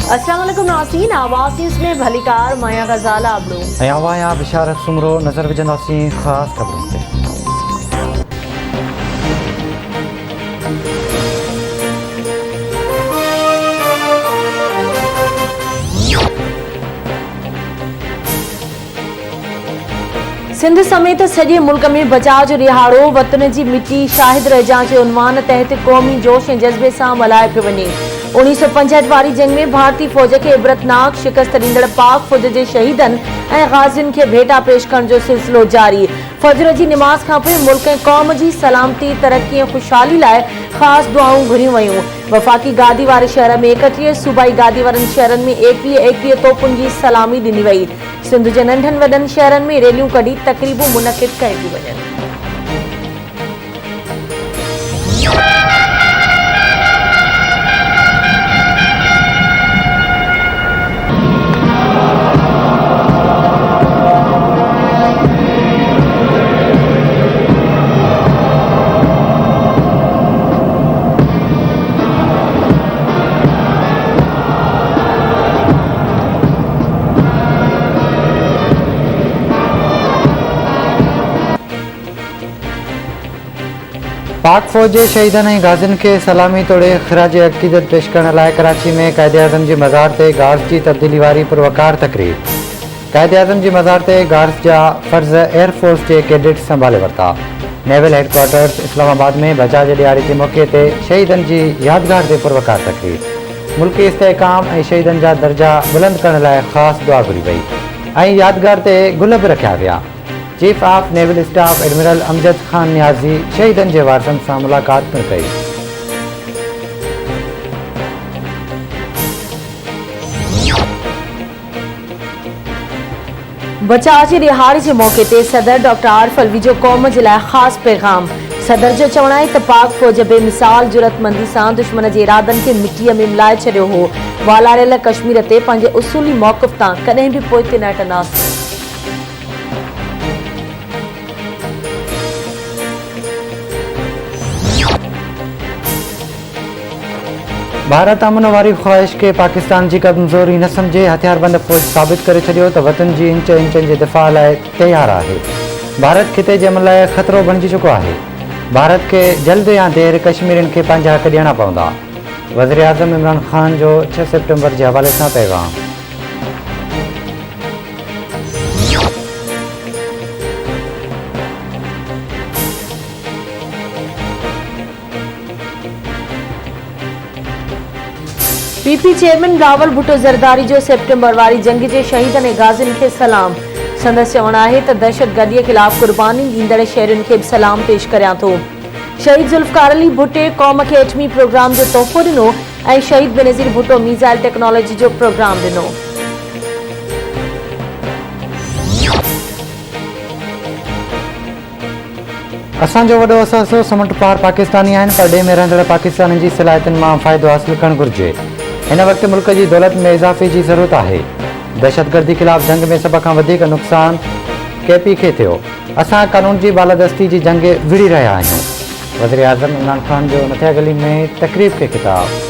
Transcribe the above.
अस्सलाम वालेकुम नाज़रीन, आवाज़ न्यूज़ में भलीकार माया गजाला आबड़ो आवाया बिशारत सुमरो नज़र विझंदासीं ख़ासि ख़बरुनि ते। सिंध समेत सॼे मुल्क में बचाव जो रिहाड़ो वतन जी मिट्टी शाहिद रहिजां जे उनवान तहत क़ौमी जोश ऐं जज़्बे सां मल्हाए पियो वञे। 1965 वारी जंग में भारतीय फ़ौज खे इबरतनाक शिकस्त ॾींदड़ पाक फ़ौज जे शहीदनि ऐं ग़ाज़ियुनि खे भेटा पेश करण जो सिलसिलो जारी। फजर जी निमाज़ खां पोइ मुल्क ऐं क़ौम जी सलामती, तरक्की ऐं ख़ुशहाली लाइ ख़ासि दुआऊं घुरियूं वयूं। वफ़ाक़ी गादी वारे शहर में 31, सूबाई गादी वारनि शहरनि में 21 तोपुनि जी सलामी ॾिनी वई। सिंध जे नंढनि वॾनि शहरनि में रैलियूं कढी तक़रीबूं मुनक़िद कयूं थी वञनि। पाक फ़ौज जे शहीदनि ऐं ग़ाज़ियुनि खे सलामी तोड़े ख़िराज अक़ीदत पेश करण लाइ कराची में क़ाइद-ए-आज़म जी मज़ार ते गार्ड्स जी तब्दीली वारी पुरवकार तक़रीर। क़ाइद-ए-आज़म जी मज़ार ते गार्ड्स जा फ़र्ज़ एयरफोर्स जे कैडेट्स संभाले वरिता। नेवल हेडक्वार्टर्स इस्लामाबाद में बचाव जे ॾियारी जे मौक़े ते शहीदनि जी यादगार ते पुरवकार तक़रीर। मुल्की इस्तेहकाम ऐं शहीदनि जा दर्जा बुलंद करण लाइ ख़ासि दुआ घुरी वई ऐं यादगार ते गुल बि रखिया विया। Chief of naval staff admiral Amjad Khan Niazi शहीदनि जे वारसनि सां मुलाक़ात पिणु कई। बचाव जी रिहाड़ी जे मौक़े ते सदर डॉक्टर आरिफ अलवी जो क़ौम जे लाइ ख़ासि पैगाम। सदर जो चवणु आहे त पाक फ़ौज बेमिसाल जुरतमंदी सां दुश्मन जे इरादनि खे मिटीअ में मिलाए छॾियो हो। वालारियल कश्मीर ते पंहिंजे उसूली मौक़िफ़ तां कॾहिं बि पोइते न हटंदासीं। भारत अमन वारी ख़्वाहिश के पाकिस्तान जी कमज़ोरी न सम्झे हथियारबंद फ़ौज साबित करे छॾियो त वतन जी इंच इंचनि जे दिफ़ा लाइ तयारु आहे। भारत खिते जे अमन लाइ ख़तरो बणिजी चुको आहे। भारत खे जल्द या देरि कश्मीरियुनि खे पंहिंजा हक़ ॾियणा पवंदा। वज़ीर आज़म इमरान ख़ान जो 6 सेप्टेम्बर जे हवाले सां पैगाम। पीपी चेयरमैन रावल भुट्टो ज़रदारी जो सेप्टेम्बर वारी जंग जे शहीदनि ऐं ग़ाज़ियुनि खे सलाम। संदसि चवणु आहे त दहशतगर्दीअ ख़िलाफ़ क़ुर्बानी ॾींदड़ शहरियुनि खे बि सलाम पेश करियां थो। शहीद ज़ुल्फ़कार अली भुट्टे क़ौम खे एटमी प्रोग्राम जो तोहफ़ो ॾिनो ऐं शहीद बेनज़ीर भुट्टो मीज़ाइल टेक्नोलॉजी जो प्रोग्राम ॾिनो। असांजो वॾो असरु समुंड पार पाकिस्तानी आहिनि, पर ॾे में रहंदड़ पाकिस्तानी जी सलाहियतुनि मां फ़ाइदो हासिलु करणु घुरिजे। हिन वक़्तु मुल्क जी दौलत में इज़ाफ़े जी ज़रूरत आहे। दहशतगर्दी ख़िलाफ़ जंग में सभ खां वधीक नुक़सानु केपी खे थियो। असां कानून जी बालादस्ती जी जंग विड़ी रहिया आहियूं। वज़ीर आज़म इमरान ख़ान जो नथिया गली में तक़रीब खे ख़िताब।